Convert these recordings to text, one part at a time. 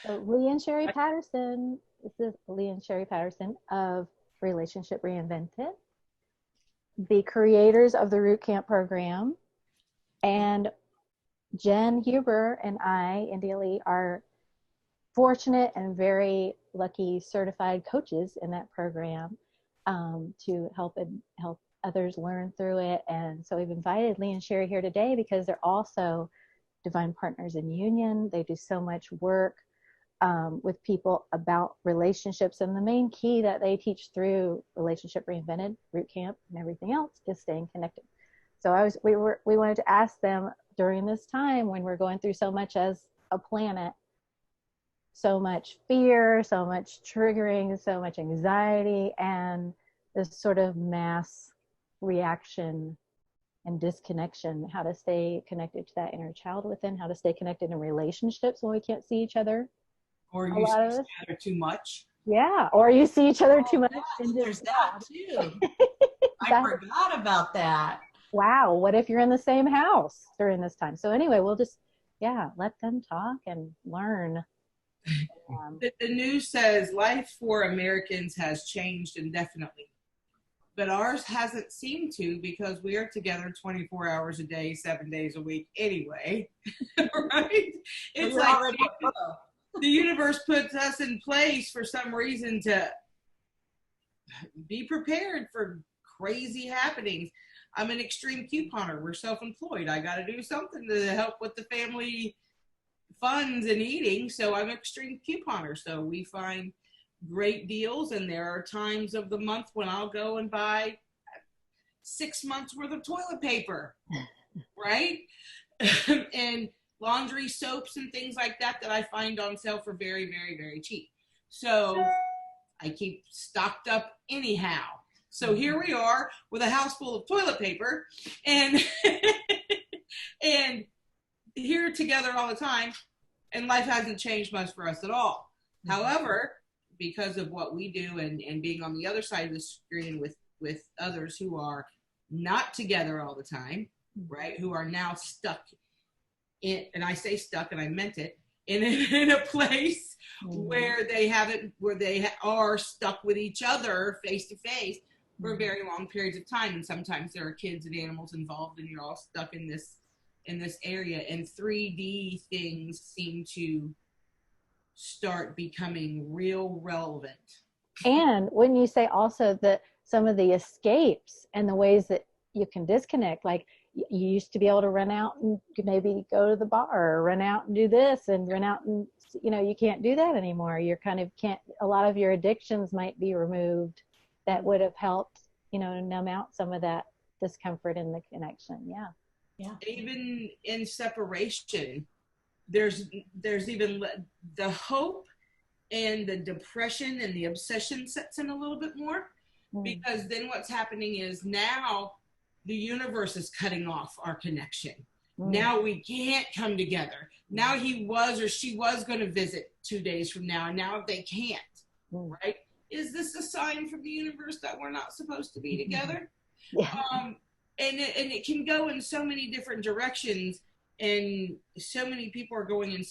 So Lee and Sherry Patterson, this is Lee and Sherry Patterson of Relationship Reinvented, the creators of the Root Camp program. And Jen Huber and I, India Lee, are fortunate and very lucky certified coaches in that program to help others learn through it. And so we've invited Lee and Sherry here today because they're also divine partners in union. They do so much work with people about relationships, and the main key that they teach through Relationship Reinvented, Root Camp, and everything else is staying connected. So we wanted to ask them during this time when we're going through so much as a planet, so much fear, so much triggering, so much anxiety, and this sort of mass reaction and disconnection, how to stay connected to that inner child within, how to stay connected in relationships when we can't see each other. Or you see each other too much. Yeah, or you see each other too much. And there's that too. I forgot about that. Wow, what if you're in the same house during this time? So anyway, we'll just, let them talk and learn. The news says life for Americans has changed indefinitely. But ours hasn't seemed to, because we are together 24 hours a day, 7 days a week anyway, right? It's like the universe puts us in place for some reason to be prepared for crazy happenings. I'm an extreme couponer. We're self-employed. I got to do something to help with the family funds and eating, so I'm an extreme couponer. So we find great deals, and there are times of the month when I'll go and buy 6 months worth of toilet paper, right? And laundry soaps and things like that I find on sale for very, very, very cheap. So I keep stocked up anyhow. So here we are with a house full of toilet paper and and here together all the time, and life hasn't changed much for us at all. However, because of what we do and being on the other side of the screen with others who are not together all the time, right? Who are now stuck in, and I say stuck and I meant it, in a place where they are stuck with each other face to face for very long periods of time. And sometimes there are kids and animals involved, and you're all stuck in this area, and 3D things seem to start becoming real relevant. And when you say also that some of the escapes and the ways that you can disconnect, like you used to be able to run out and maybe go to the bar, or run out and do this and run out, and you can't do that anymore. You're kind of a lot of your addictions might be removed that would have helped, numb out some of that discomfort in the connection. Yeah. Even in separation, there's even the hope and the depression and the obsession sets in a little bit more, because then what's happening is now the universe is cutting off our connection. Now we can't come together. Now he was or she was going to visit 2 days from now, and now they can't, right? Is this a sign from the universe that we're not supposed to be together? Yeah. And it can go in so many different directions, and so many people are going in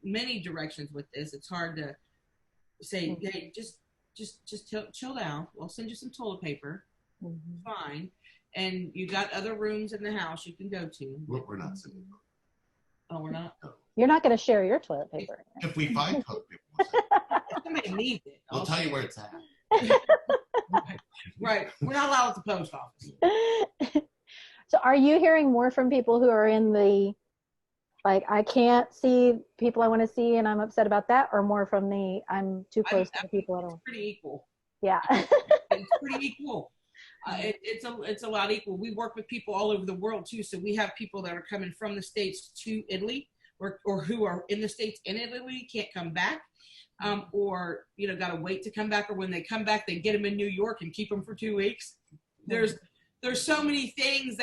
many directions with this. It's hard to say, hey, just chill down. We'll send you some toilet paper. Fine. And you got other rooms in the house you can go to. We're not sending. Oh, we're not? No. You're not going to share your toilet paper. If we find toilet paper, we'll send it. Somebody needs it. We'll tell you where it's at. Right. We're not allowed at the post office. So are you hearing more from people who are in the, like, I can't see people I want to see and I'm upset about that, or more from the, I'm too close to the people I don't? It's pretty equal. Yeah. It's pretty equal. It's a lot equal. We work with people all over the world too. So we have people that are coming from the States to Italy, or who are in the States in Italy, can't come back. Or got to wait to come back, or when they come back, they get them in New York and keep them for 2 weeks. There's so many things,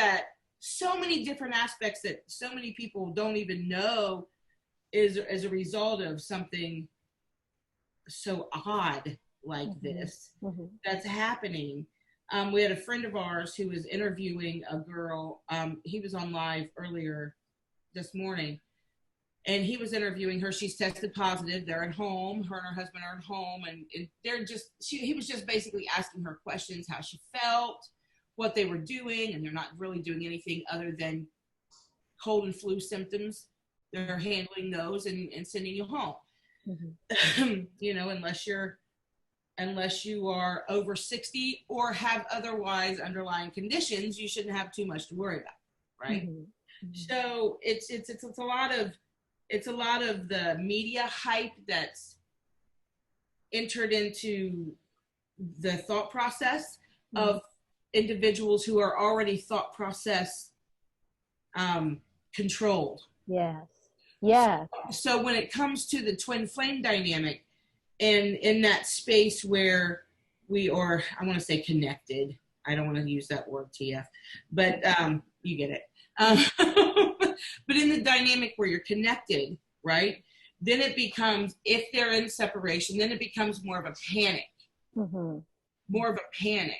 so many different aspects that so many people don't even know is as a result of something so odd like this that's happening. We had a friend of ours who was interviewing a girl. He was on live earlier this morning, and he was interviewing her. She's tested positive. They're at home. Her and her husband are at home, and they're just. He was just basically asking her questions, how she felt, what they were doing, and they're not really doing anything other than cold and flu symptoms. They're handling those and sending you home. Mm-hmm. You know, unless you are over 60 or have otherwise underlying conditions, you shouldn't have too much to worry about, right? Mm-hmm. So it's a lot of the media hype that's entered into the thought process of individuals who are already thought process controlled. Yes. Yeah. So when it comes to the twin flame dynamic, and in that space where we are, I want to say connected. I don't want to use that word TF, but you get it. But in the dynamic where you're connected, right? Then it becomes, if they're in separation, then it becomes more of a panic. Mm-hmm. More of a panic.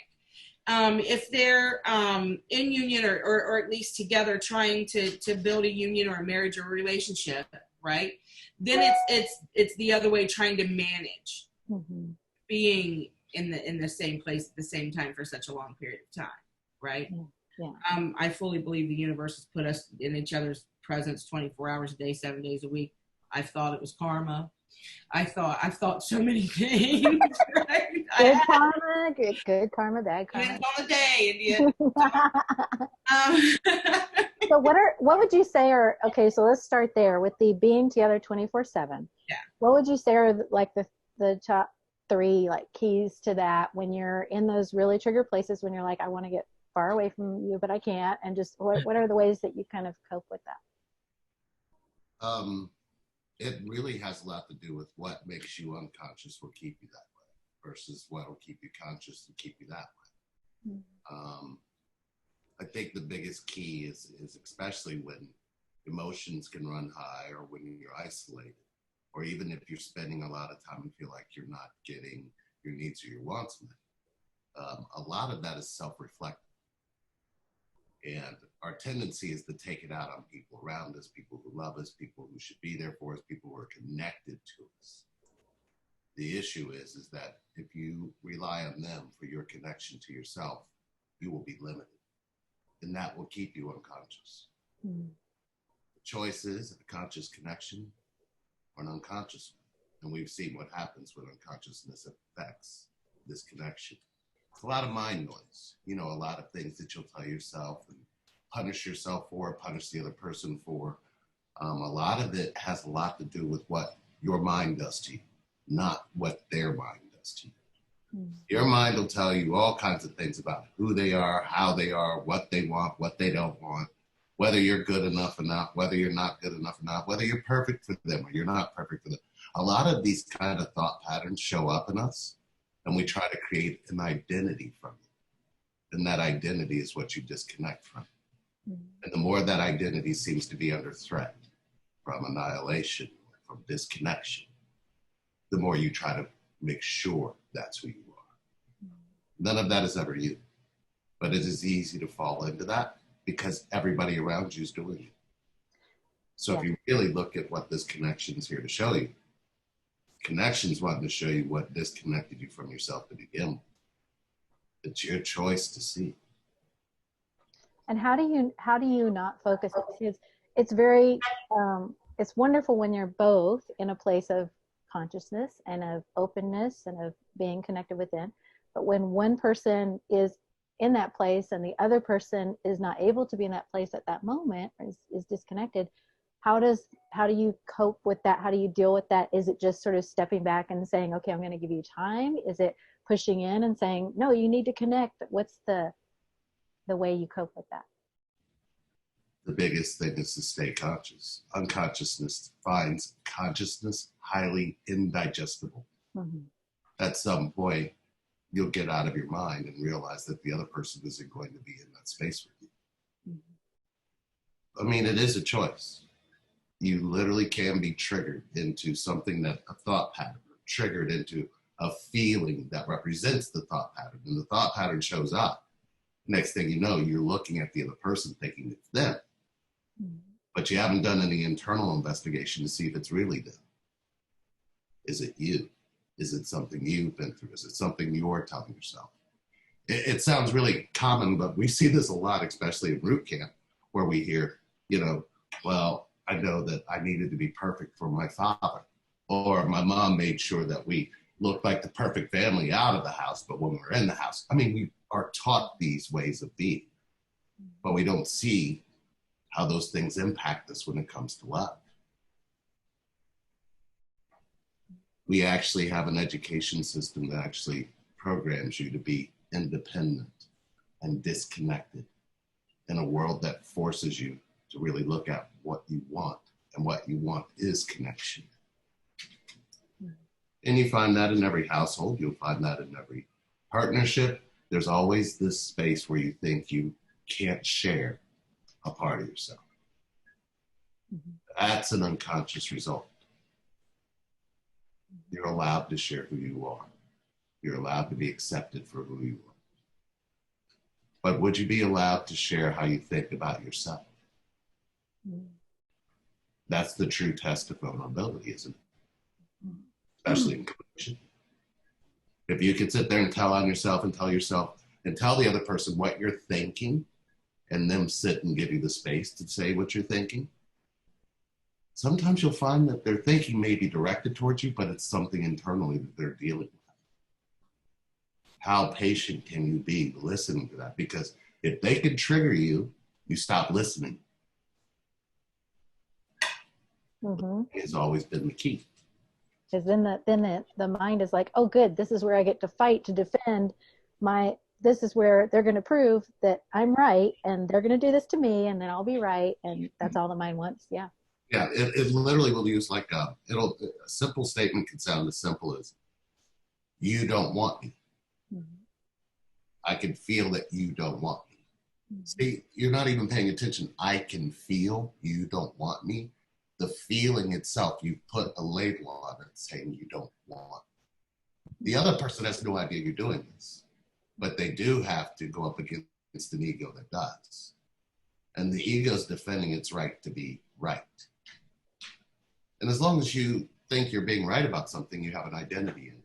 If they're in union or at least together trying to build a union or a marriage or a relationship, right? Then it's the other way, trying to manage being in the same place at the same time for such a long period of time, right? Yeah. I fully believe the universe has put us in each other's presence 24 hours a day, 7 days a week. I thought it was karma. I've thought so many things. Right? Good karma, good karma, bad karma. Depends on the day, India. So what would you say are, okay, so let's start there with the being together 24/7. Yeah. What would you say are like the top 3 like keys to that when you're in those really trigger places, when you're like, I want to get far away from you, but I can't, and just what are the ways that you kind of cope with that? It really has a lot to do with what makes you unconscious will keep you that way versus what will keep you conscious and keep you that way. Mm-hmm. I think the biggest key is especially when emotions can run high, or when you're isolated, or even if you're spending a lot of time and feel like you're not getting your needs or your wants met. A lot of that is self-reflective. And our tendency is to take it out on people around us, people who love us, people who should be there for us, people who are connected to us. The issue is that if you rely on them for your connection to yourself, you will be limited. And that will keep you unconscious. Mm. The choice is a conscious connection or an unconscious one. And we've seen what happens when unconsciousness affects this connection. It's a lot of mind noise. You know, a lot of things that you'll tell yourself and punish yourself for, punish the other person for. A lot of it has a lot to do with what your mind does to you, not what their mind does to you. Mm. Your mind will tell you all kinds of things about who they are, how they are, what they want, what they don't want, whether you're good enough or not, whether you're not good enough or not, whether you're perfect for them or you're not perfect for them. A lot of these kind of thought patterns show up in us, and we try to create an identity from it. And that identity is what you disconnect from. Mm-hmm. And the more that identity seems to be under threat from annihilation, from disconnection, the more you try to make sure that's who you are. Mm-hmm. None of that is ever you. But it is easy to fall into that because everybody around you is doing it. So if you really look at what this connection is here to show you, connections wanting to show you what disconnected you from yourself to begin with. It's your choice to see. And how do you not focus? Because it's very it's wonderful when you're both in a place of consciousness and of openness and of being connected within. But when one person is in that place and the other person is not able to be in that place at that moment, or is disconnected, how do you cope with that? How do you deal with that? Is it just sort of stepping back and saying, okay, I'm going to give you time? Is it pushing in and saying, no, you need to connect? What's the way you cope with that? The biggest thing is to stay conscious. Unconsciousness finds consciousness highly indigestible. Mm-hmm. At some point, you'll get out of your mind and realize that the other person isn't going to be in that space with you. Mm-hmm. I mean, it is a choice. You literally can be triggered into something that a thought pattern, triggered into a feeling that represents the thought pattern. And the thought pattern shows up. Next thing you know, you're looking at the other person thinking it's them. Mm-hmm. but you haven't done any internal investigation to see if it's really them. Is it you? Is it something you've been through? Is it something you're telling yourself? It sounds really common, but we see this a lot, especially in root camp, where we hear, well, I know that I needed to be perfect for my father, or my mom made sure that we looked like the perfect family out of the house, but when we're in the house, I mean, we are taught these ways of being, but we don't see how those things impact us when it comes to love. We actually have an education system that actually programs you to be independent and disconnected in a world that forces you to really look at what you want, and what you want is connection. And you find that in every household. You'll find that in every partnership. There's always this space where you think you can't share a part of yourself. That's an unconscious result. You're allowed to share who you are. You're allowed to be accepted for who you are. But would you be allowed to share how you think about yourself? That's the true test of vulnerability, isn't it? Especially in connection. If you could sit there and tell on yourself and tell yourself and tell the other person what you're thinking, and them sit and give you the space to say what you're thinking, sometimes you'll find that their thinking may be directed towards you, but it's something internally that they're dealing with. How patient can you be listening to that? Because if they can trigger you, you stop listening. Has always been the key. Because then the mind is like, oh, good, this is where I get to fight to defend this is where they're going to prove that I'm right, and they're going to do this to me, and then I'll be right, and that's all the mind wants. Yeah. Yeah, it literally will use like a simple statement can sound as simple as, you don't want me. I can feel that you don't want me. See, you're not even paying attention. I can feel you don't want me. The feeling itself, you put a label on it saying you don't want. The other person has no idea you're doing this, but they do have to go up against an ego that does. And the ego is defending its right to be right. And as long as you think you're being right about something, you have an identity in it.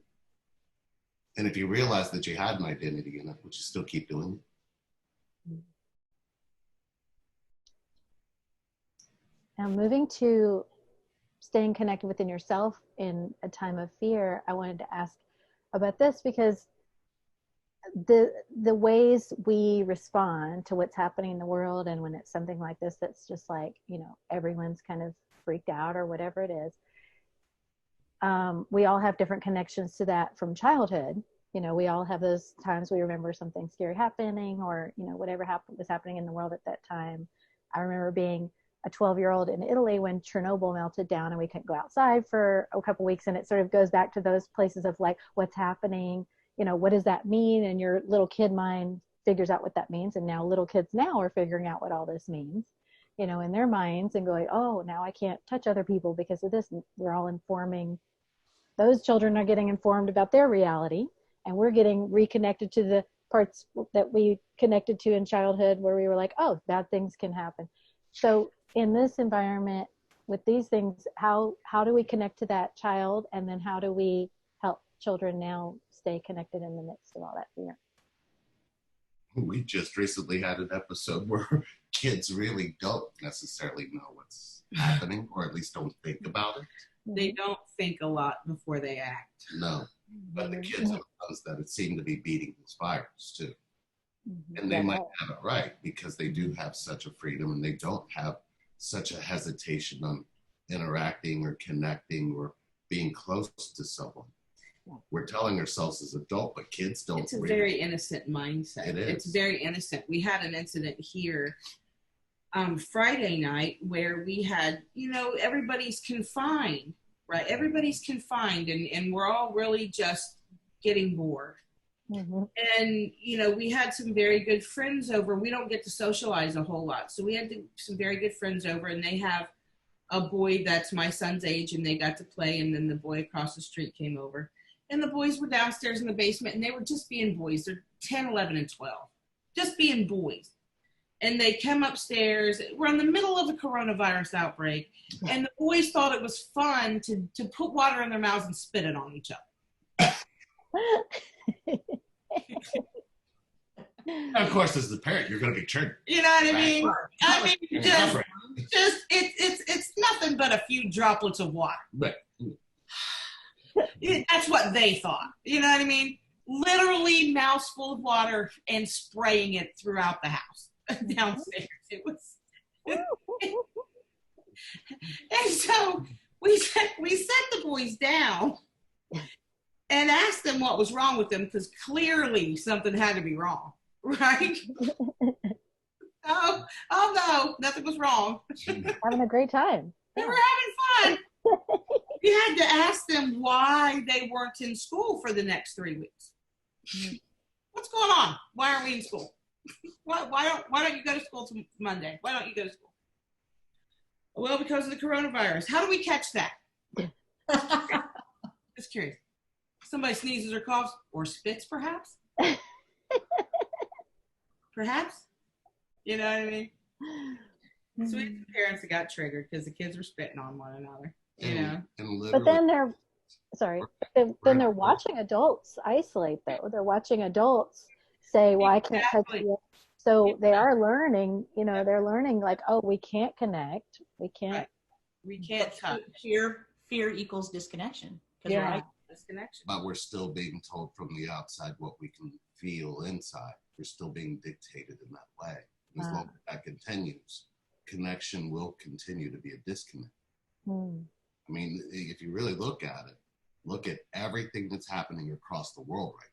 And if you realize that you had an identity in it, would you still keep doing it? Now, moving to staying connected within yourself in a time of fear, I wanted to ask about this, because the ways we respond to what's happening in the world, and when it's something like this that's just like, everyone's kind of freaked out or whatever it is, we all have different connections to that from childhood. We all have those times we remember something scary happening, or whatever was happening in the world at that time. I remember being a 12-year-old in Italy when Chernobyl melted down and we couldn't go outside for a couple weeks, and it sort of goes back to those places of like, what's happening, what does that mean? And your little kid mind figures out what that means, and now little kids now are figuring out what all this means, in their minds, and going, oh, now I can't touch other people because of this. And we're all informing, those children are getting informed about their reality, and we're getting reconnected to the parts that we connected to in childhood where we were like, oh, bad things can happen. So in this environment with these things, how do we connect to that child? And then how do we help children now stay connected in the midst of all that fear? We just recently had an episode where kids really don't necessarily know what's happening, or at least don't think about it. They don't think a lot before they act. No, but the kids are the ones that seem to be beating these fires too. And they might have it right, because they do have such a freedom, and they don't have such a hesitation on interacting or connecting or being close to someone. We're telling ourselves as adults, but kids don't. It's a very innocent mindset. It is. It's very innocent. We had an incident here Friday night where we had, everybody's confined, right? Everybody's confined, and we're all really just getting bored. And, we had some very good friends over. We don't get to socialize a whole lot. So we had some very good friends over, and they have a boy that's my son's age, and they got to play. And then the boy across the street came over, and the boys were downstairs in the basement, and they were just being boys. They're 10, 11, and 12, just being boys. and they come upstairs. We're in the middle of a coronavirus outbreak, and the boys thought it was fun to put water in their mouths and spit it on each other. And of course, as the parent, you're going to be triggered. You know what I mean? Right. Just it's nothing but a few droplets of water. Right. That's what they thought. You know what I mean? Literally mouthful of water and spraying it throughout the house downstairs. It was, and so we set the boys down and asked them what was wrong with them, because clearly something had to be wrong, right? Oh no, nothing was wrong. Having a great time. They were having fun. We had to ask them why they weren't in school for the next 3 weeks. What's going on? Why aren't we in school? Why don't you go to school Monday? Why don't you go to school? Well, because of the coronavirus. How do we catch that? Just curious. Somebody sneezes or coughs or spits, perhaps? Perhaps? You know what I mean? So we had some parents that got triggered because the kids were spitting on one another. You know? But then they're watching adults isolate, though. They're watching adults say, well, I can't touch you. So they are learning, they're learning like, oh, we can't connect. We can't. Right. We can't touch. Fear equals disconnection. Yeah. Right. Disconnection. But we're still being told from the outside what we can feel inside. We're still being dictated in that way. As long as that continues, connection will continue to be a disconnect. I mean, if you really look at it, look at everything that's happening across the world right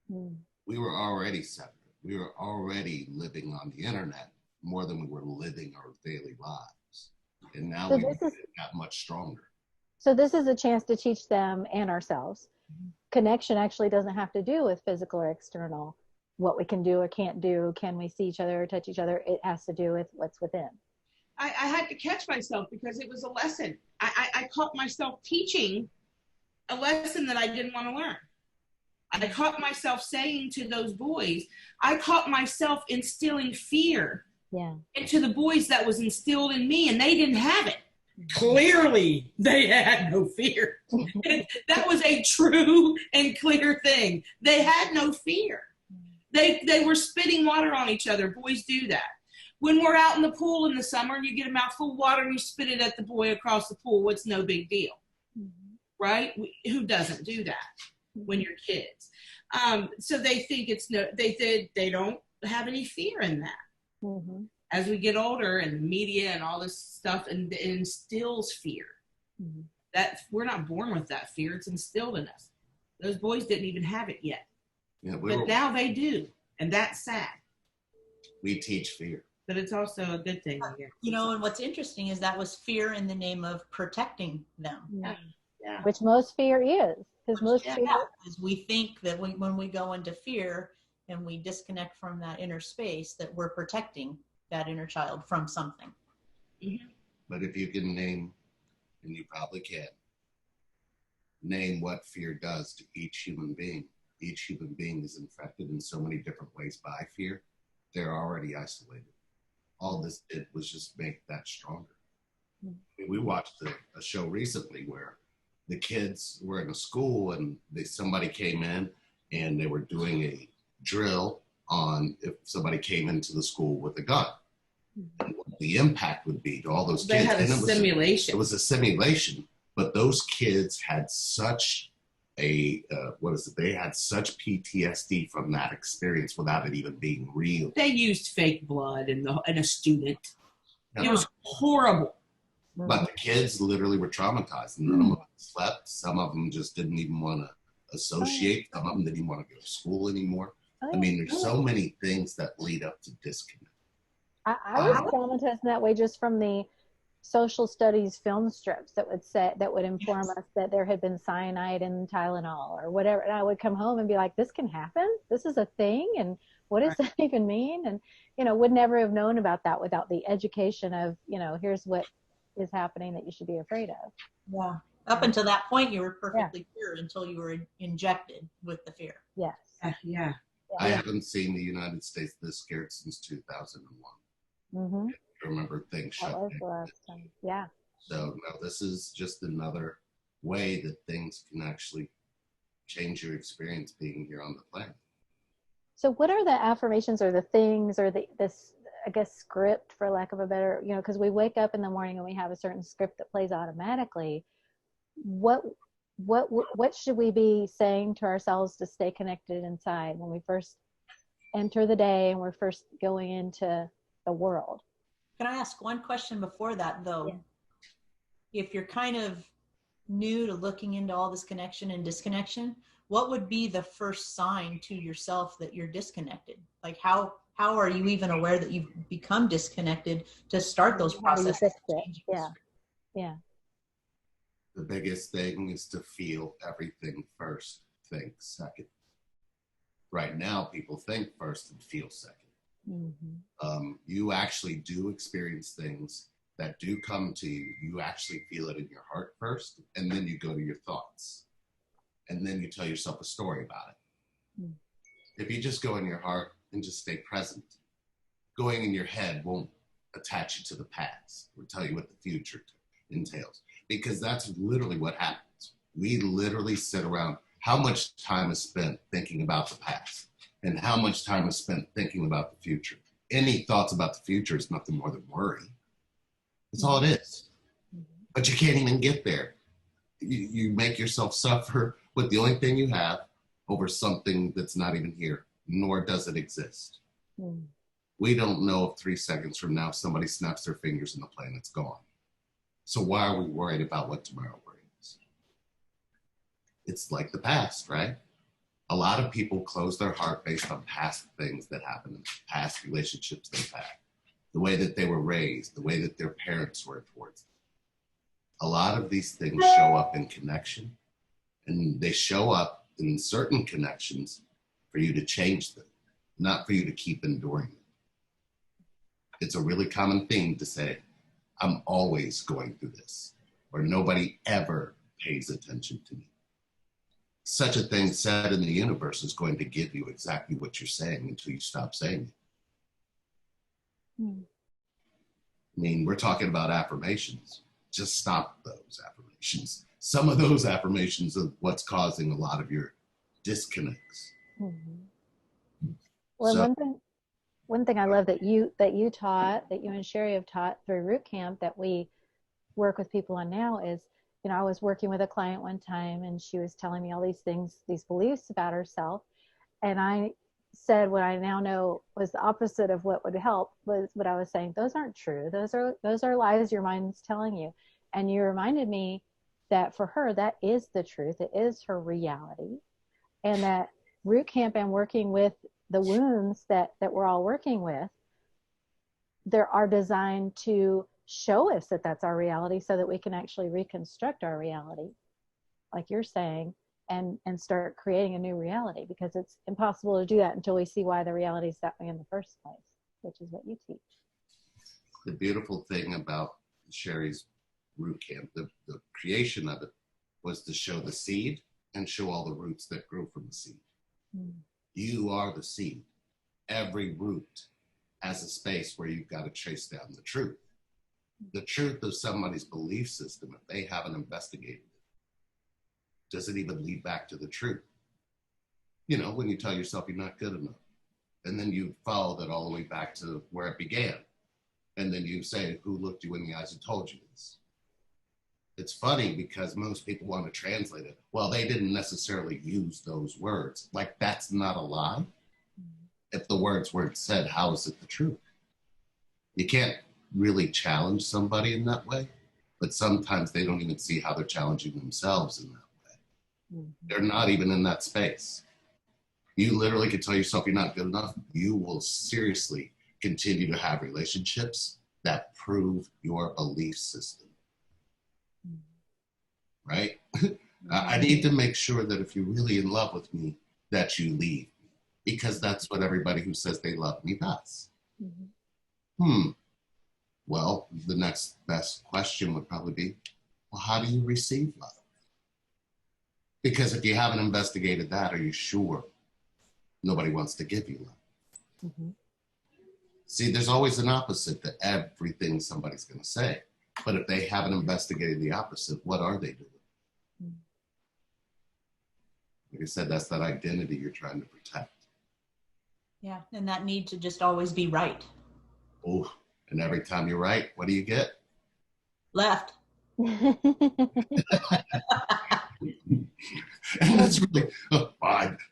now. We were already separate. We were already living on the internet more than we were living our daily lives. And now we've got much stronger. So this is a chance to teach them and ourselves. Connection actually doesn't have to do with physical or external, what we can do or can't do. Can we see each other or touch each other? It has to do with what's within. I had to catch myself because it was a lesson. I caught myself teaching a lesson that I didn't want to learn. I caught myself saying to those boys, I caught myself instilling fear into the boys that was instilled in me, and they didn't have it. Clearly, they had no fear. That was a true and clear thing. They had no fear. They were spitting water on each other. Boys do that. When we're out in the pool in the summer and you get a mouthful of water and you spit it at the boy across the pool, it's no big deal, right? Who doesn't do that when you're kids? So they think they don't have any fear in that. As we get older and the media and all this stuff, and it instills fear. That we're not born with that fear; it's instilled in us. Those boys didn't even have it yet, but now they do, and that's sad. We teach fear. But it's also a good thing. And what's interesting is that was fear in the name of protecting them. Yeah. Which most fear is. Because we think that when we go into fear and we disconnect from that inner space, that we're protecting that inner child from something. But if you can name, and you probably can, name what fear does to each human being. Each human being is infected in so many different ways by fear. They're already isolated. All this did was just make that stronger. We watched a show recently where the kids were in a school and somebody came in and they were doing a drill on if somebody came into the school with a gun and what the impact would be to all those kids. They had a simulation. It was a simulation, but those kids had such they had such PTSD from that experience without it even being real. They used fake blood in a student. It was horrible. But the kids literally were traumatized. None of them slept. Some of them just didn't even want to associate. Some of them didn't even want to go to school anymore. I mean, there's so many things that lead up to disconnect. I was traumatized in that way just from the social studies film strips that would inform us that there had been cyanide in Tylenol or whatever. And I would come home and be like, this can happen? This is a thing? And what does that even mean? And, would never have known about that without the education of, here's what is happening that you should be afraid of. Yeah. Up until that point, you were perfectly clear until you were injected with the fear. Yes. Yeah. I haven't seen the United States this scared since 2001. Mm-hmm. I remember things shut down. The last time. Yeah. So no, this is just another way that things can actually change your experience being here on the planet. So what are the affirmations or the things or this, I guess, script, for lack of a better, because we wake up in the morning and we have a certain script that plays automatically. What should we be saying to ourselves to stay connected inside when we first enter the day and we're first going into the world? Can I ask one question before that, though? Yeah. If you're kind of new to looking into all this connection and disconnection, what would be the first sign to yourself that you're disconnected? Like how are you even aware that you've become disconnected to start those processes? Yeah. The biggest thing is to feel everything first, think second. Right now, people think first and feel second. Mm-hmm. You actually do experience things that do come to you. You actually feel it in your heart first, and then you go to your thoughts. And then you tell yourself a story about it. Mm. If you just go in your heart and just stay present, going in your head won't attach you to the past or tell you what the future entails, because that's literally what happens. We literally sit around. How much time is spent thinking about the past, and how much time is spent thinking about the future? Any thoughts about the future is nothing more than worry. That's all it is. But you can't even get there. You make yourself suffer with the only thing you have over something that's not even here, nor does it exist. Mm. We don't know if 3 seconds from now somebody snaps their fingers and the planet's gone. So why are we worried about what tomorrow brings? It's like the past, right? A lot of people close their heart based on past things that happened in past relationships they've had, the way that they were raised, the way that their parents were towards them. A lot of these things show up in connection, and they show up in certain connections for you to change them, not for you to keep enduring them. It's a really common thing to say, I'm always going through this, or nobody ever pays attention to me. Such a thing said in the universe is going to give you exactly what you're saying until you stop saying it. Hmm. I mean, we're talking about affirmations. Just stop those affirmations. Some of those affirmations are what's causing a lot of your disconnects. Mm-hmm. Well, so, one thing I love that you and Sherry have taught through Root Camp that we work with people on now is, I was working with a client one time and she was telling me all these things, these beliefs about herself. And I said what I now know was the opposite of what would help, was what I was saying. Those aren't true. Those are lies your mind's telling you. And you reminded me that for her, that is the truth. It is her reality. And that Root Camp and working with the wounds that we're all working with, there are designed to show us that that's our reality so that we can actually reconstruct our reality, like you're saying, and start creating a new reality, because it's impossible to do that until we see why the reality is that way in the first place, which is what you teach. The beautiful thing about Sherry's Root Camp, the creation of it, was to show the seed and show all the roots that grew from the seed. Mm. You are the seed. Every root has a space where you've got to chase down the truth. The truth of somebody's belief system, if they haven't investigated it, does it even lead back to the truth? When you tell yourself you're not good enough, and then you follow that all the way back to where it began. And then you say, who looked you in the eyes and told you this? It's funny because most people want to translate it. Well, they didn't necessarily use those words. Like, that's not a lie. If the words weren't said, how is it the truth? You can't really challenge somebody in that way, but sometimes they don't even see how they're challenging themselves in that way. Mm-hmm. They're not even in that space. You literally can tell yourself you're not good enough. You will seriously continue to have relationships that prove your belief system. Mm-hmm. Right? Mm-hmm. I need to make sure that if you're really in love with me, that you leave me, because that's what everybody who says they love me does. Mm-hmm. Well, the next best question would probably be, well, how do you receive love? Because if you haven't investigated that, are you sure Nobody wants to give you love. Mm-hmm. See, there's always an opposite to everything somebody's going to say. But if they haven't investigated the opposite, what are they doing? Mm-hmm. Like I said, that's that identity you're trying to protect. Yeah, and that need to just always be right. Oh, and every time you're right, what do you get? Left. And it's really,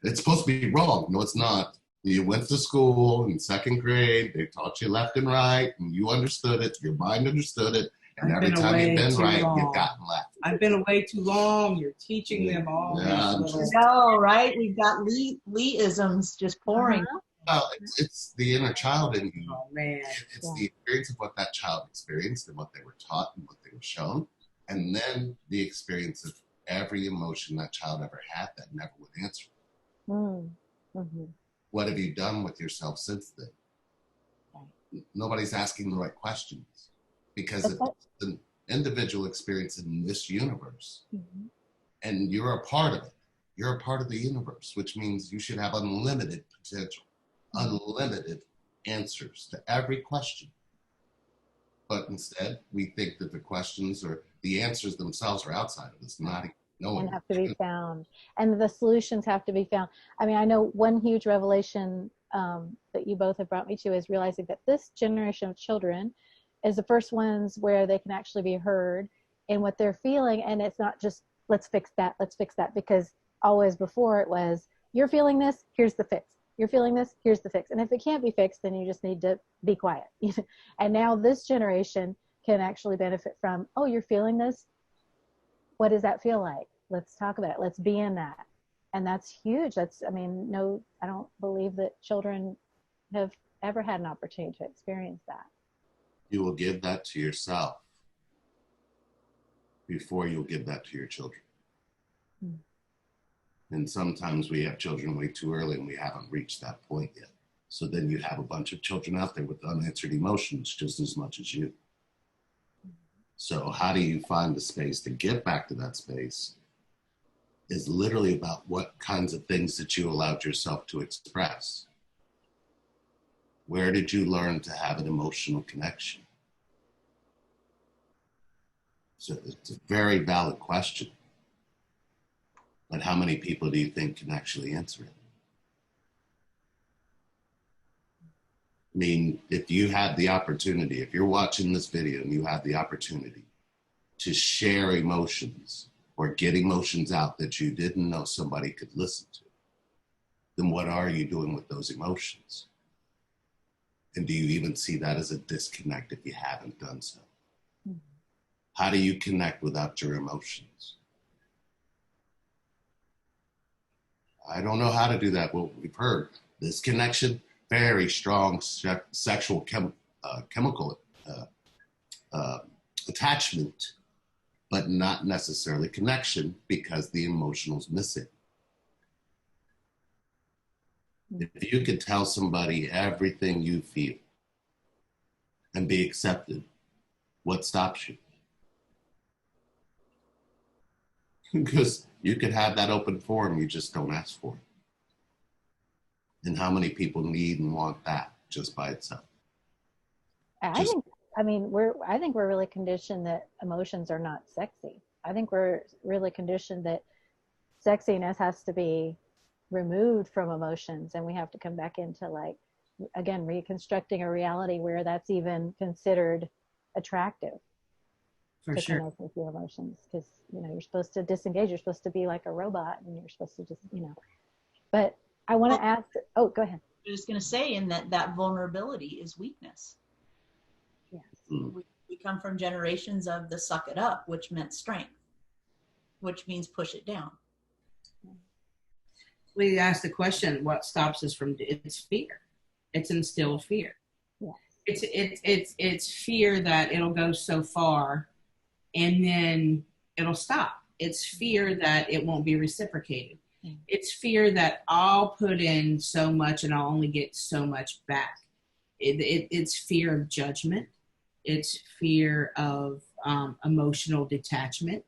it's supposed to be wrong. No, it's not. You went to school in second grade, they taught you left and right, and you understood it, your mind understood it, and every time you've been right, you've gotten left. I've been away too long. You're teaching them all. Yeah, No, right? We've got Lee-isms just pouring. Uh-huh. Well, it's the inner child in you. Oh, man. It's the experience of what that child experienced and what they were taught and what they were shown, and then the experience of every emotion that child ever had that never would answer. Mm-hmm. What have you done with yourself since then? Right. Nobody's asking the right questions because it's an individual experience in this universe, and you're a part of it. You're a part of the universe, which means you should have unlimited potential, unlimited answers to every question. But instead, we think that the questions or the answers themselves are outside of us, not knowing. And have to be found. And the solutions have to be found. I mean, I know one huge revelation that you both have brought me to is realizing that this generation of children is the first ones where they can actually be heard in what they're feeling. And it's not just, let's fix that, because always before it was, you're feeling this, here's the fix. You're feeling this, here's the fix. And if it can't be fixed, then you just need to be quiet. And now this generation can actually benefit from, oh, you're feeling this? What does that feel like? Let's talk about it. Let's be in that. And that's huge. I don't believe that children have ever had an opportunity to experience that. You will give that to yourself before you'll give that to your children. And sometimes we have children way too early and we haven't reached that point yet. So then you have a bunch of children out there with unanswered emotions just as much as you. So how do you find the space to get back to that space is literally about what kinds of things that you allowed yourself to express. Where did you learn to have an emotional connection? So it's a very valid question. But how many people do you think can actually answer it? I mean, if you had the opportunity, if you're watching this video and you have the opportunity to share emotions or get emotions out that you didn't know somebody could listen to, then what are you doing with those emotions? And do you even see that as a disconnect if you haven't done so? Mm-hmm. How do you connect without your emotions? I don't know how to do that. Well, we've heard this connection, very strong sexual chemical attachment, but not necessarily connection because the emotional's missing. If you could tell somebody everything you feel and be accepted, what stops you? Because you could have that open forum, you just don't ask for it. And how many people need and want that just by itself? I think we're really conditioned that emotions are not sexy. I think we're really conditioned that sexiness has to be removed from emotions, and we have to come back into, like, again, reconstructing a reality where that's even considered attractive. For sure. Connect with your emotions, because you're supposed to disengage. You're supposed to be like a robot, and you're supposed to just But I want to ask. Oh, go ahead. I was just going to say, in that vulnerability is weakness. Yes. We come from generations of the suck it up, which meant strength, which means push it down. We asked the question: what stops us from? It's fear. It's instilled fear. Yes. It's fear that it'll go so far, and then it'll stop. It's fear that it won't be reciprocated. Mm-hmm. It's fear that I'll put in so much and I'll only get so much back. It's fear of judgment. It's fear of emotional detachment.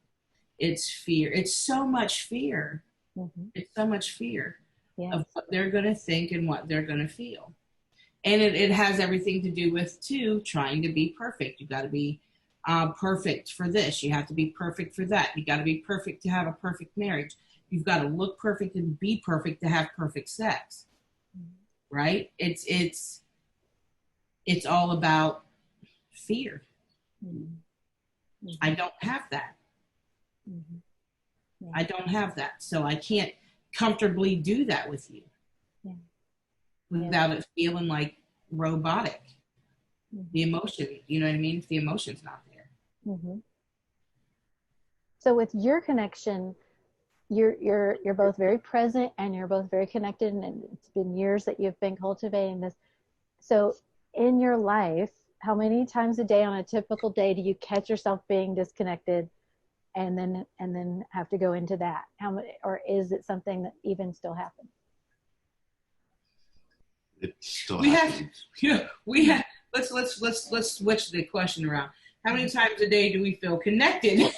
It's fear. It's so much fear. Mm-hmm. It's so much fear. Yes. of what they're going to think and what they're going to feel. And it has everything to do with, too, trying to be perfect. You got to be perfect for this. You have to be perfect for that. You got to be perfect to have a perfect marriage. You've got to look perfect and be perfect to have perfect sex. Right? It's all about fear. Mm-hmm. I don't have that. Mm-hmm. Yeah. I don't have that. So I can't comfortably do that with you. Yeah. Without it feeling like robotic. Mm-hmm. The emotion, you know what I mean? If the emotion's not there. Mm-hmm. So with your connection, you're both very present and you're both very connected, and it's been years that you've been cultivating this. So in your life, how many times a day on a typical day do you catch yourself being disconnected and then have to go into that? How many, or is it something that even still happens? It still We happens. have let's switch the question around. How many times a day do we feel connected?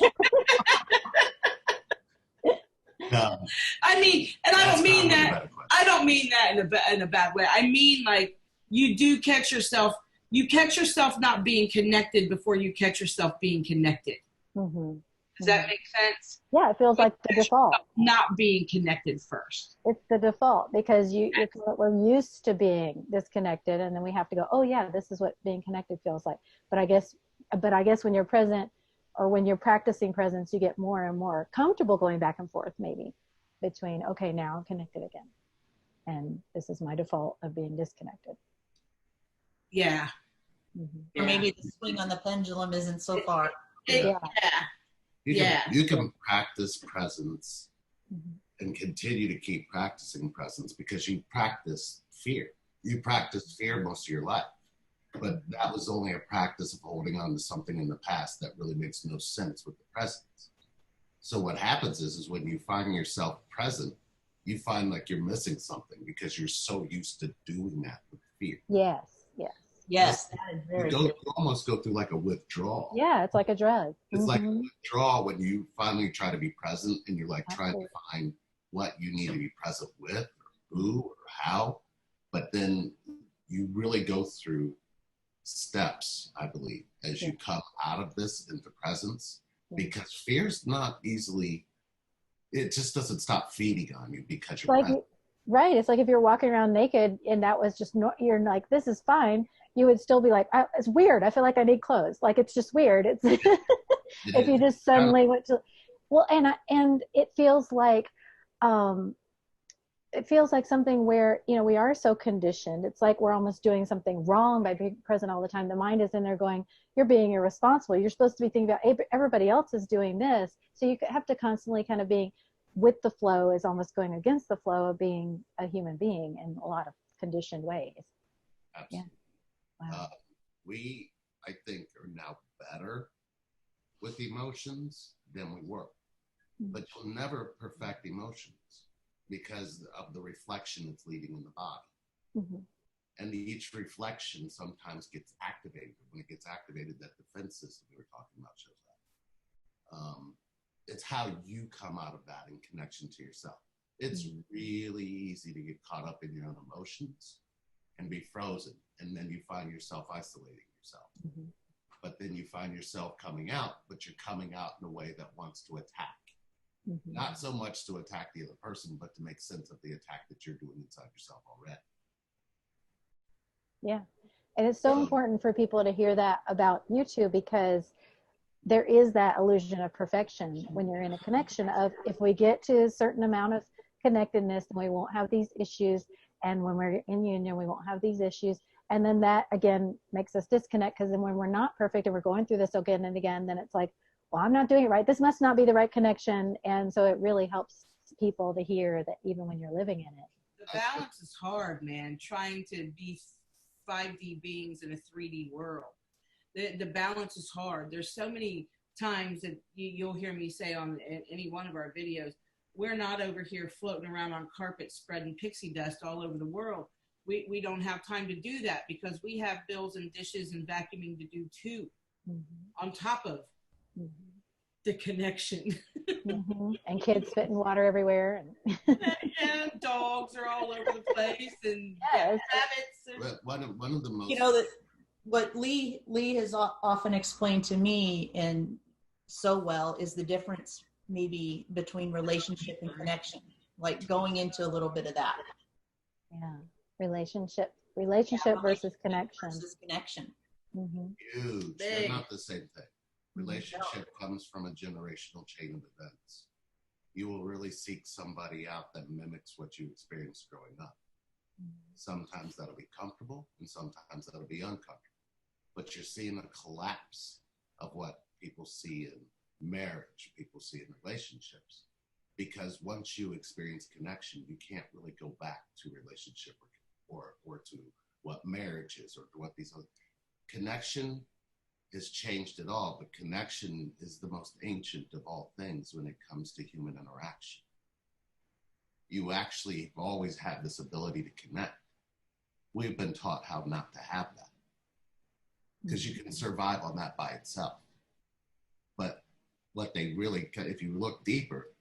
No, I mean, and I don't mean probably a that. better question. I don't mean that in a bad way. I mean, like, you do catch yourself. You catch yourself not being connected before you catch yourself being connected. Mm-hmm. Does that make sense? Yeah, it feels like the default. Not being connected first. It's the default because we're used to being disconnected, and then we have to go, oh yeah, this is what being connected feels like. But I guess when you're present, or when you're practicing presence, you get more and more comfortable going back and forth, maybe between, okay, now I'm connected again, and this is my default of being disconnected. Yeah. Mm-hmm. Or maybe the swing on the pendulum isn't so far. Yeah. You can practice presence Mm-hmm. and continue to keep practicing presence because you practice fear. You practice fear most of your life. But that was only a practice of holding on to something in the past that really makes no sense with the present. So what happens is when you find yourself present, you find like you're missing something because you're so used to doing that with fear. Yes, that is very You almost go through like a withdrawal. yeah, it's like a drug. It's like a Mm-hmm. withdrawal when you finally try to be present and you're like Absolutely. trying to find what you need to be present with, or who, or how. But then you really go through steps, I believe, as you come out of this into presence, because fear's not easily, it just doesn't stop feeding on you because you're present. Right. It's like if you're walking around naked and that was just you're like, this is fine. You would still be like, it's weird. I feel like I need clothes. Like, it's just weird. It's if you just suddenly went to, well, and it feels like something where, we are so conditioned. It's like we're almost doing something wrong by being present all the time. The mind is in there going, you're being irresponsible. You're supposed to be thinking about everybody else is doing this. So you have to constantly kind of being with the flow is almost going against the flow of being a human being in a lot of conditioned ways. Absolutely. Yeah. Wow. We, I think, are now better with emotions than we were. Mm-hmm. But you'll never perfect emotions because of the reflection it's leaving in the body. Mm-hmm. And each reflection sometimes gets activated. When it gets activated, that defense system we were talking about shows up. It's how you come out of that in connection to yourself. It's really easy to get caught up in your own emotions and be frozen. And then you find yourself isolating yourself. Mm-hmm. But then you find yourself coming out, but you're coming out in a way that wants to attack. Mm-hmm. Not so much to attack the other person, but to make sense of the attack that you're doing inside yourself already. Yeah. And it's so important for people to hear that about you two, because there is that illusion of perfection when you're in a connection of, if we get to a certain amount of connectedness, then we won't have these issues. And when we're in union, we won't have these issues. And then that again makes us disconnect, because then when we're not perfect and we're going through this again and again, then it's like, well, I'm not doing it right. This must not be the right connection. And so it really helps people to hear that even when you're living in it. The balance is hard, man, trying to be 5D beings in a 3D world. The balance is hard. There's so many times that you'll hear me say on any one of our videos, we're not over here floating around on carpets spreading pixie dust all over the world. We don't have time to do that because we have bills and dishes and vacuuming to do too, on top of the connection. And kids spitting water everywhere. And dogs are all over the place, and Yes. rabbits. One of the most, You know, that what Lee has often explained to me and so well is the difference maybe between relationship and connection, like going into a little bit of that. Yeah. Relationship versus connection. huge. They're not the same thing. Relationship comes from a generational chain of events. You will really seek somebody out that mimics what you experienced growing up. Sometimes that'll be comfortable, and sometimes that'll be uncomfortable. But you're seeing a collapse of what people see in marriage, people see in relationships. Because once you experience connection, you can't really go back to relationship or to what marriage is or to what these other. Connection has changed it all, but connection is the most ancient of all things when it comes to human interaction. You actually have always had this ability to connect. We've been taught how not to have that because you can survive on that by itself. But what they really, if you look deeper,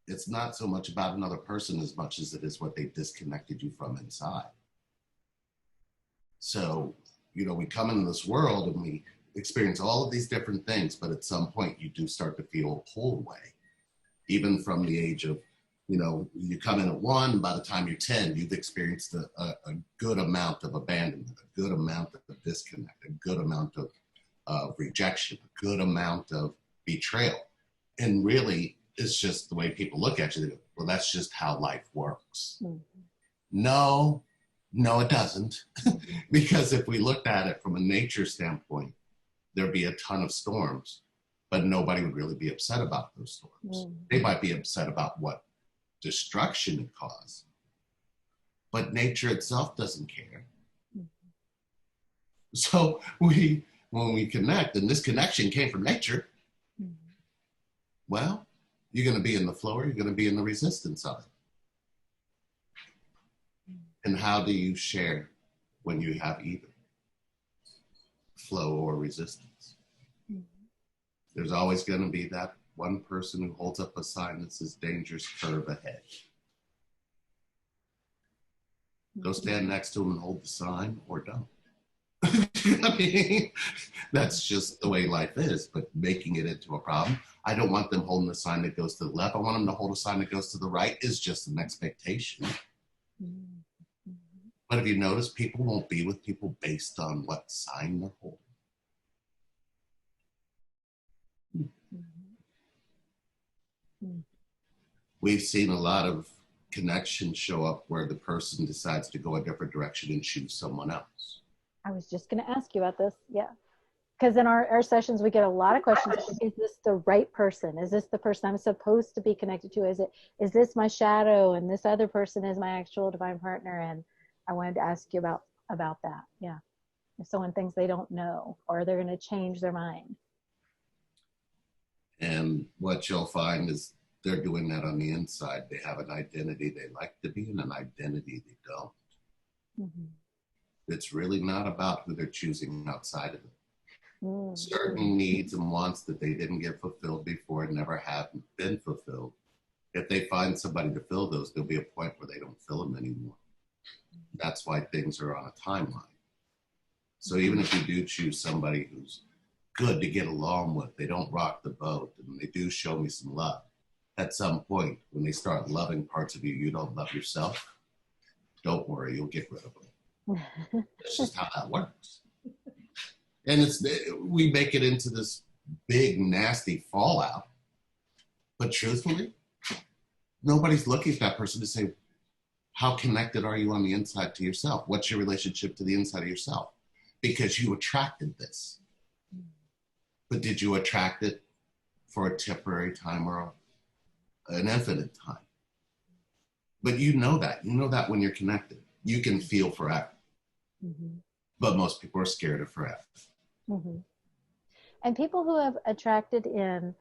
it's not so much about another person as much as it is what they disconnected you from inside. So, you know, we come into this world and we experience all of these different things, but at some point you do start to feel pulled away. Even from the age of, you know, you come in at 1, by the time you're 10, you've experienced a good amount of abandonment, a good amount of disconnect, a good amount of rejection, a good amount of betrayal. And really, it's just the way people look at you. They go, well, that's just how life works. No, it doesn't. Because if we looked at it from a nature standpoint, there'd be a ton of storms, but nobody would really be upset about those storms. They might be upset about what destruction it caused, but nature itself doesn't care. So when we connect, and this connection came from nature, well, you're going to be in the flow or you're going to be in the resistance of it. And how do you share when you have either flow or resistance? There's always going to be that one person who holds up a sign that says dangerous curve ahead. Go stand next to him and hold the sign, or don't. I mean, that's just the way life is, but making it into a problem. I don't want them holding a sign that goes to the left. I want them to hold a sign that goes to the right is just an expectation. But if you notice, people won't be with people based on what sign they're holding. We've seen a lot of connections show up where the person decides to go a different direction and choose someone else. I was just going to ask you about this. Yeah. Because in our sessions, we get a lot of questions. Is this the right person? Is this the person I'm supposed to be connected to? Is this my shadow? And this other person is my actual divine partner? And I wanted to ask you about that. Yeah. If someone thinks they don't know, or they're going to change their mind. And what you'll find is they're doing that on the inside. They have an identity they like to be and an identity they don't. It's really not about who they're choosing outside of it. Certain needs and wants that they didn't get fulfilled before never have been fulfilled. If they find somebody to fill those, there'll be a point where they don't fill them anymore. That's why things are on a timeline. So even if you do choose somebody who's good to get along with, they don't rock the boat, and they do show me some love, at some point, when they start loving parts of you you don't love yourself, don't worry, you'll get rid of them. That's just how that works. And we make it into this big, nasty fallout. But truthfully, nobody's looking at that person to say, how connected are you on the inside to yourself? What's your relationship to the inside of yourself? Because you attracted this. But did you attract it for a temporary time or an infinite time? But you know that. You know that when you're connected. You can feel forever. But most people are scared of forever. And people who have attracted in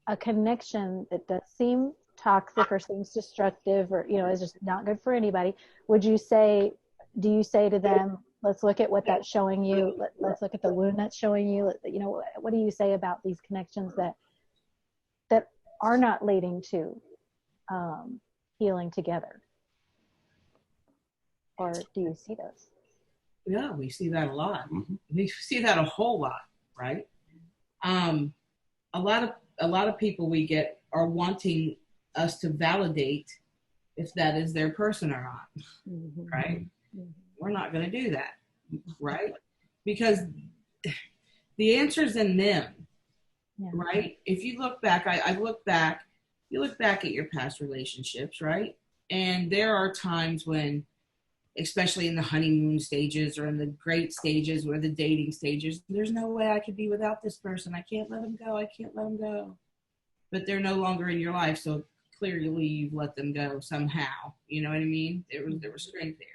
a connection that does seem toxic or seems destructive or, you know, is just not good for anybody, do you say to them, let's look at what that's showing you, let's look at the wound that's showing you, you know, what do you say about these connections that are not leading to healing together? Or do you see those? Yeah, we see that a lot. Mhm. We see that a whole lot, right? A lot of people we get are wanting us to validate if that is their person or not, Mm-hmm. right? Mm-hmm. We're not going to do that, right? Because the answer's in them, Yeah. right? If you look back, I look back, you look back at your past relationships, right? And there are times when, especially in the honeymoon stages or in the great stages or the dating stages, there's no way I could be without this person. I can't let them go. I can't let them go. But they're no longer in your life, so clearly you've let them go somehow. You know what I mean? There was strength there.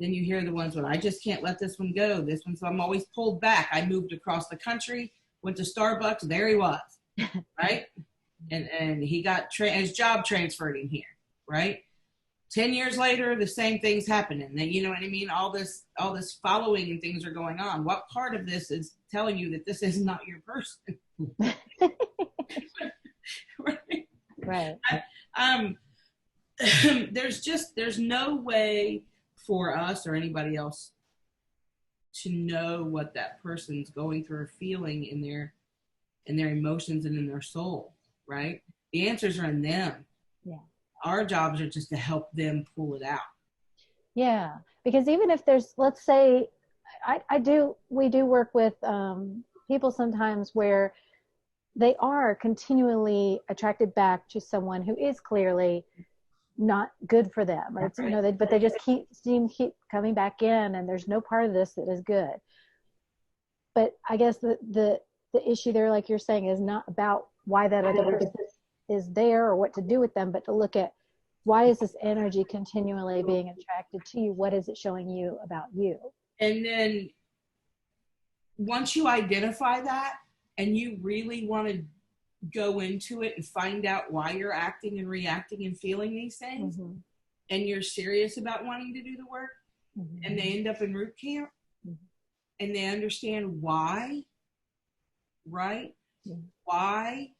Then you hear the ones when I just can't let this one go. This one's I'm always pulled back. I moved across the country, went to Starbucks, there he was, right? And he got his job transferred in here, right? 10 years later, the same thing's happening. Then you know what I mean? All this following and things are going on. What part of this is telling you that this is not your person? Right. Right. There's no way for us or anybody else to know what that person's going through or feeling in their emotions and in their soul, right? The answers are in them. Yeah. Our jobs are just to help them pull it out. Yeah, because even if there's, let's say, we do work with people sometimes where they are continually attracted back to someone who is clearly not good for them, or it's, you know, but they just keep coming back in, and there's no part of this that is good. But I guess the issue there, like you're saying, is not about why that other person is there or what to do with them, but to look at why is this energy continually being attracted to you? What is it showing you about you? And then once you identify that and you really want to go into it and find out why you're acting and reacting and feeling these things, Mm-hmm. and you're serious about wanting to do the work, Mm-hmm. and they end up in root camp, mm-hmm. and they understand why, right? Mm-hmm. Why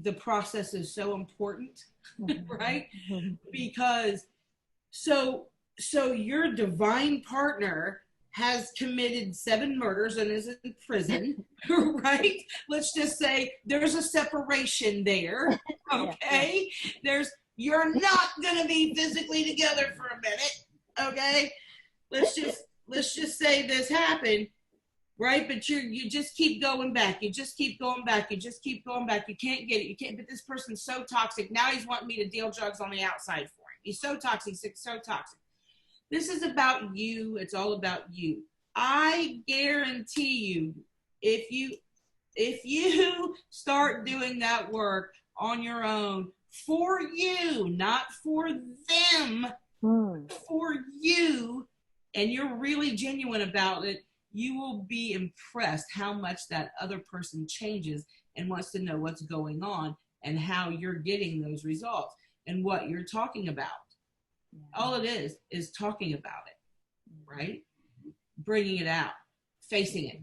the process is so important, Mm-hmm. right? Mm-hmm. Because so your divine partner has committed 7 murders and is in prison, right? Let's just say there's a separation there, okay? You're not gonna be physically together for a minute, okay? Let's just say this happened, right? But you just keep going back. You just keep going back. You just keep going back. You can't get it. You can't. But this person's so toxic. Now he's wanting me to deal drugs on the outside for him. He's so toxic. So toxic. This is about you. It's all about you. I guarantee you, if you start doing that work on your own for you, not for them, for you, and you're really genuine about it, you will be impressed how much that other person changes and wants to know what's going on and how you're getting those results and what you're talking about. All it is talking about it, right? Bringing it out, facing it,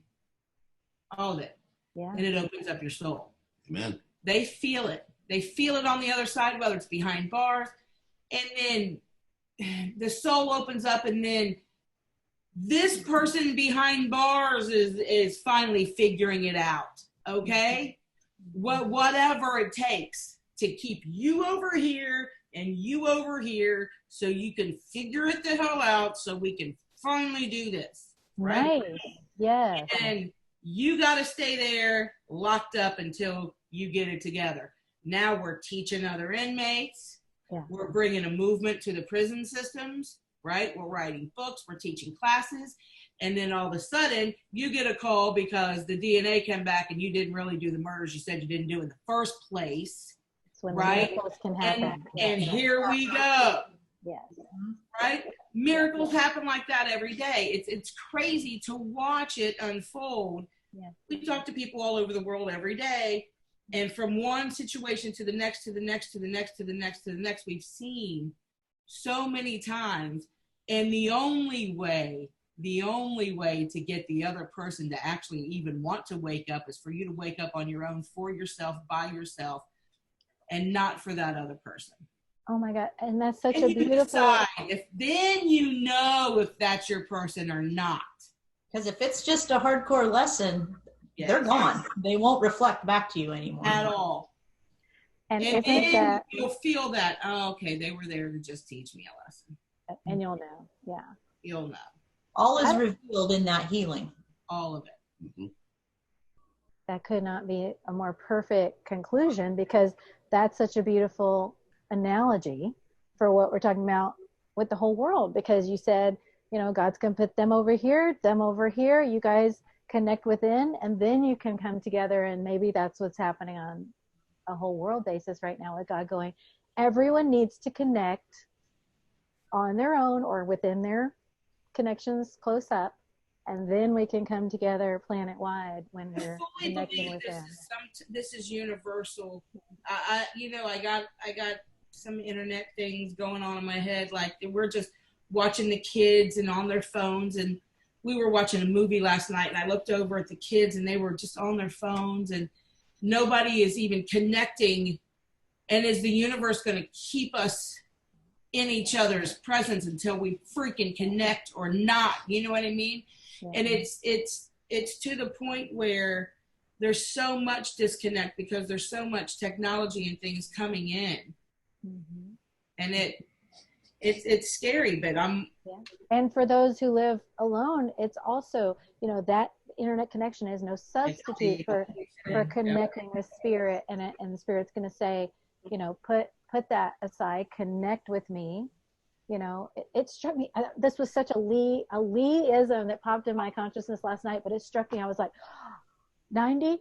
all of it. Yeah. And it opens up your soul. Amen. They feel it. They feel it on the other side, whether it's behind bars. And then the soul opens up, and then this person behind bars is finally figuring it out, okay? Whatever it takes to keep you over here and you over here so you can figure it the hell out so we can finally do this, right? Nice. Yes. And you got to stay there locked up until you get it together. Now we're teaching other inmates. Yeah. We're bringing a movement to the prison systems, right? We're writing books. We're teaching classes. And then all of a sudden, you get a call because the DNA came back and you didn't really do the murders you said you didn't do in the first place, When right? miracles can happen. And here we go. Yes. Right? Miracles happen like that every day. It's crazy to watch it unfold. Yeah. We talk to people all over the world every day, and from one situation to the next, to the next, to the next, to the next, to the next, we've seen so many times. And the only way to get the other person to actually even want to wake up is for you to wake up on your own, for yourself, by yourself, and not for that other person. Oh my God. And that's such And a you beautiful. decide if then you know if that's your person or not. Because if it's just a hardcore lesson, Yes. they're gone. They won't reflect back to you anymore. At all. And And isn't then that, you'll feel that, oh, okay, they were there to just teach me a lesson. and you'll know. Yeah. You'll know. All is revealed in that healing. All of it. That could not be a more perfect conclusion, because that's such a beautiful analogy for what we're talking about with the whole world. Because you said, you know, God's going to put them over here, you guys connect within, and then you can come together. And maybe that's what's happening on a whole world basis right now, with God going, everyone needs to connect on their own or within their connections close up, and then we can come together planet-wide when we're connecting with them. This is universal. I got some internet things going on in my head, like we're just watching the kids and on their phones, and we were watching a movie last night, and I looked over at the kids and they were just on their phones, and nobody is even connecting. And is the universe going to keep us in each other's presence until we freaking connect or not? You know what I mean? Yeah. And it's to the point where there's so much disconnect because there's so much technology and things coming in. Mm-hmm. And it's scary, but And for those who live alone, it's also, you know, that internet connection is no substitute for connecting with spirit, and the spirit's going to say, you know, put that aside, connect with me. You know, it struck me, this was such a Lee-ism that popped in my consciousness last night, but it struck me, I was like, 90%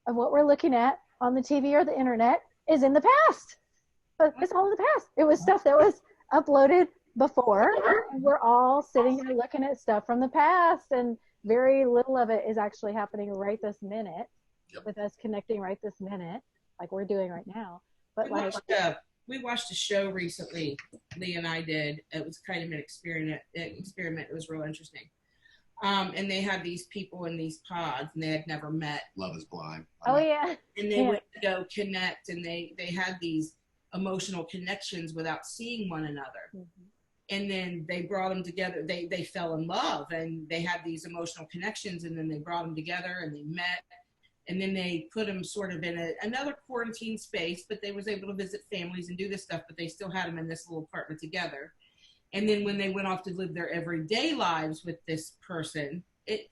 of what we're looking at on the TV or the internet is in the past. But it's all in the past. It was stuff that was uploaded before, and we're all sitting here looking at stuff from the past, and very little of it is actually happening right this minute. Yep. With us connecting right this minute, like we're doing right now. But we watched a show recently, Lee and I did. It was kind of an experiment. It was real interesting. And they had these people in these pods, and they had never met. Love is Blind. Oh yeah. And they went to go connect, and they had these emotional connections without seeing one another. Mm-hmm. And then they brought them together. They fell in love, and they had these emotional connections, and then they brought them together, and they met. And then they put them sort of in another quarantine space, but they was able to visit families and do this stuff, but they still had them in this little apartment together. And then when they went off to live their everyday lives with this person,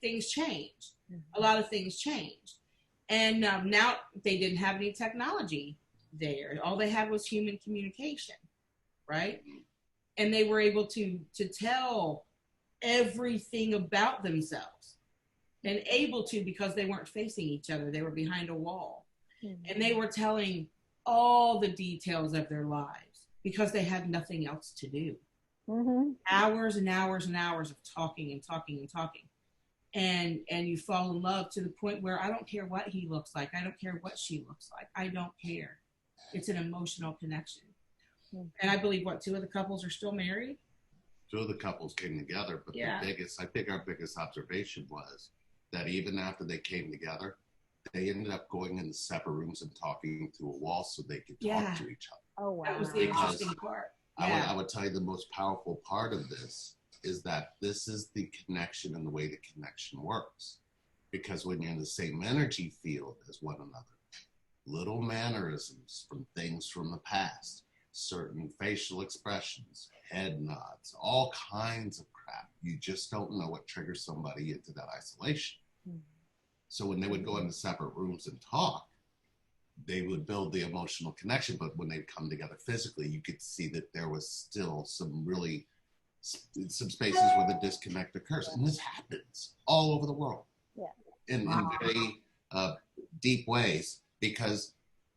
things changed. Mm-hmm. A lot of things changed. And now they didn't have any technology there. All they had was human communication, right? And they were able to tell everything about themselves. And able to, because they weren't facing each other. They were behind a wall. Mm-hmm. And they were telling all the details of their lives because they had nothing else to do. Mm-hmm. Hours and hours and hours of talking and talking and talking. And you fall in love to the point where I don't care what he looks like. I don't care what she looks like. I don't care. It's an emotional connection. Mm-hmm. And I believe, two of the couples are still married? Two of the couples came together, but I think our biggest observation was that even after they came together, they ended up going into separate rooms and talking to a wall so they could talk to each other. Oh, wow. That was the interesting part. I would tell you the most powerful part of this is that this is the connection and the way the connection works. Because when you're in the same energy field as one another, little mannerisms from things from the past, certain facial expressions, head nods, all kinds of crap. You just don't know what triggers somebody into that isolation. Mm-hmm. So when they would go into separate rooms and talk, they would build the emotional connection. But when they'd come together physically, you could see that there was still some spaces where the disconnect occurs. And this happens all over the world in very deep ways. Because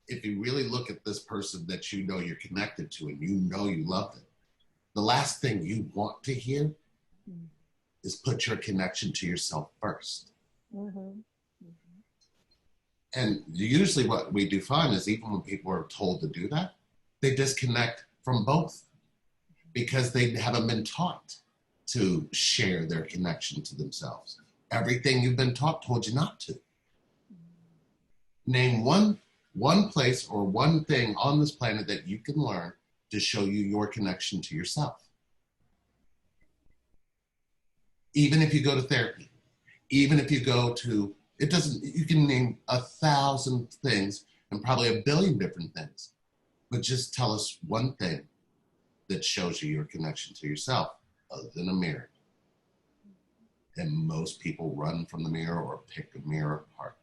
if you really look at this person that you know you're connected to and you know you love them, the last thing you want to hear is put your connection to yourself first. Mm-hmm. Mm-hmm. And usually what we do find is even when people are told to do that, they disconnect from both because they haven't been taught to share their connection to themselves. Everything you've been taught told you not to. Name one one place or one thing on this planet that you can learn to show you your connection to yourself. Even if you go to therapy, even if you go to, it doesn't, you can name 1,000 things and probably 1 billion different things, but just tell us one thing that shows you your connection to yourself other than a mirror. And most people run from the mirror or pick a mirror apart.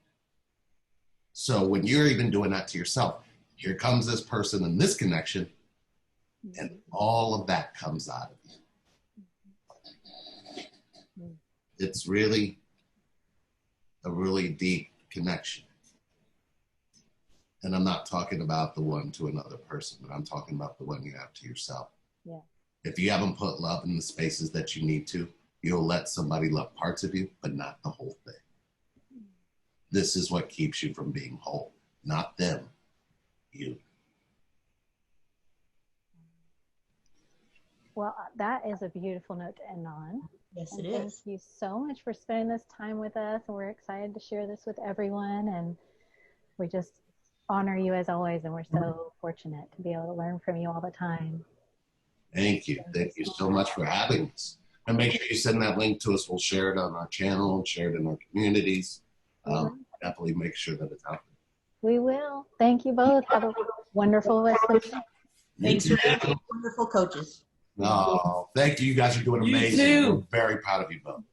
So when you're even doing that to yourself, here comes this person and this connection, and all of that comes out of you. It's really a really deep connection. And I'm not talking about the one to another person, but I'm talking about the one you have to yourself. Yeah. If you haven't put love in the spaces that you need to, you'll let somebody love parts of you, but not the whole thing. This is what keeps you from being whole, not them, you. Well, that is a beautiful note to end on. Yes, And it thank is. you so much for spending this time with us. And we're excited to share this with everyone. And we just honor you as always. And we're so fortunate to be able to learn from you all the time. Thank you. Thank you so much for having us. And make sure you send that link to us. We'll share it on our channel and share it in our communities. Definitely make sure that it's out there. We will. Thank you both. Have a wonderful rest of the day. Thanks for being wonderful coaches. Oh, thank you. You guys are doing You amazing. too. We're very proud of you both.